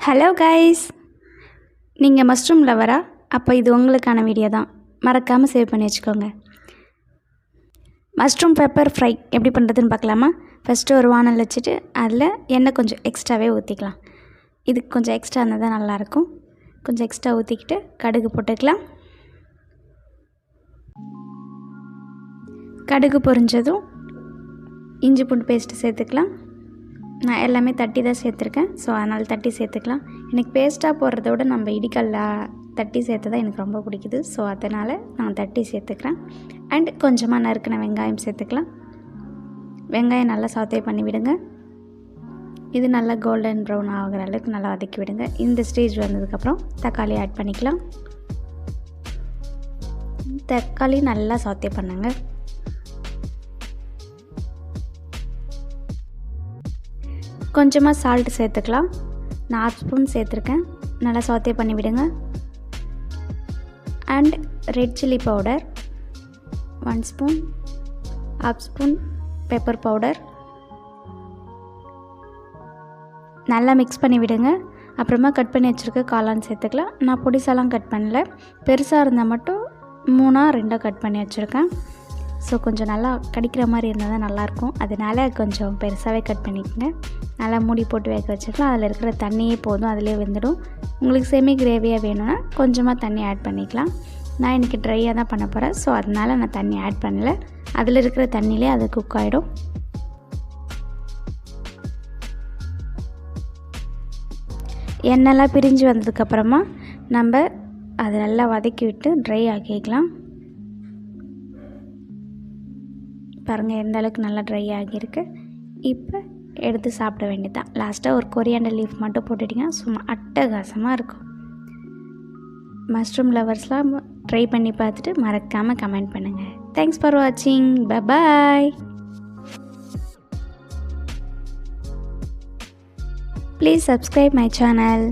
Hello guys, நீங்கள் mushroom லவரா? அப்போ இது உங்களுக்கான வீடியோ தான். மறக்காமல் சேவ் பண்ணி வச்சுக்கோங்க. மஷ்ரூம் பெப்பர் ஃப்ரை எப்படி பண்ணுறதுன்னு பார்க்கலாமா? ஃபஸ்ட்டு ஒரு வானல் வச்சுட்டு அதில் எண்ணெய் கொஞ்சம் எக்ஸ்ட்ராவே ஊற்றிக்கலாம். இதுக்கு கொஞ்சம் எக்ஸ்ட்ரா இருந்தால் தான் நல்லாயிருக்கும். கொஞ்சம் எக்ஸ்ட்ரா ஊற்றிக்கிட்டு கடுகு போட்டுக்கலாம். கடுகு பொரிஞ்சதும் இஞ்சி பூண்டு பேஸ்ட்டு சேர்த்துக்கலாம். நான் எல்லாமே தட்டி தான் சேர்த்துருக்கேன், ஸோ அதனால் தட்டி சேர்த்துக்கலாம். எனக்கு பேஸ்ட்டாக போடுறத விட நம்ம இடிக்கல்ல தட்டி சேர்த்து தான் எனக்கு ரொம்ப பிடிக்குது, ஸோ அதனால் நான் தட்டி சேர்த்துக்கிறேன். அண்ட் கொஞ்சமாக நறுக்கின வெங்காயம் சேர்த்துக்கலாம். வெங்காயம் நல்லா சாத்தே பண்ணி விடுங்க. இது நல்லா கோல்டன் ப்ரௌன் ஆகிற அளவுக்கு நல்லா வதக்கி விடுங்க. இந்த ஸ்டேஜ் வந்ததுக்கப்புறம் தக்காளி ஆட் பண்ணிக்கலாம். தக்காளி நல்லா சாத்தே பண்ணுங்க. கொஞ்சமாக சால்ட் சேர்த்துக்கலாம். நான் 1/2 ஸ்பூன் சேர்த்துருக்கேன். நல்லா சாத்தே பண்ணி விடுங்க. And red chilli powder 1 spoon, 1/2 spoon pepper powder நல்லா மிக்ஸ் பண்ணி விடுங்க. அப்புறமா கட் பண்ணி வச்சுருக்க காளான் சேர்த்துக்கலாம். நான் பொடிசாலாம் கட் பண்ணல, பெருசாக இருந்தால் மட்டும் 3ஆ 2ஆக கட் பண்ணி வச்சுருக்கேன். ஸோ கொஞ்சம் நல்லா கடிக்கிற மாதிரி இருந்தால் தான் நல்லாயிருக்கும், அதனால் கொஞ்சம் பெருசாகவே கட் பண்ணிக்கோங்க. நல்லா மூடி போட்டு வேக வச்சுக்கலாம். அதில் இருக்கிற தண்ணியே போதும், அதிலே வெந்துடும். உங்களுக்கு செமி கிரேவியாக வேணும்னா கொஞ்சமாக தண்ணி ஆட் பண்ணிக்கலாம். நான் இன்றைக்கி ட்ரையாக தான் பண்ண போகிறேன், ஸோ அதனால் நான் தண்ணி ஆட் பண்ணல. அதில் இருக்கிற தண்ணியிலே அது குக் ஆகிடும். எண்ணெய்லாம் பிரிஞ்சு வந்ததுக்கப்புறமா நம்ம அதை நல்லா வதக்கி விட்டு ட்ரை ஆக்கிக்கலாம். பாருங்கள் எந்த அளவுக்கு நல்லா ட்ரை ஆகியிருக்கு. இப்போ எடுத்து சாப்பிட வேண்டியதான். லாஸ்ட்டாக ஒரு கொரியாண்டர் லீஃப் மட்டும் போட்டுட்டிங்கன்னா சும்மா அட்டகாசமாக இருக்கும். மஷ்ரூம் லவர்ஸ்லாம் ட்ரை பண்ணி பார்த்துட்டு மறக்காமல் கமெண்ட் பண்ணுங்கள். தேங்க்ஸ் ஃபார் வாட்சிங். Bye. Please subscribe my channel.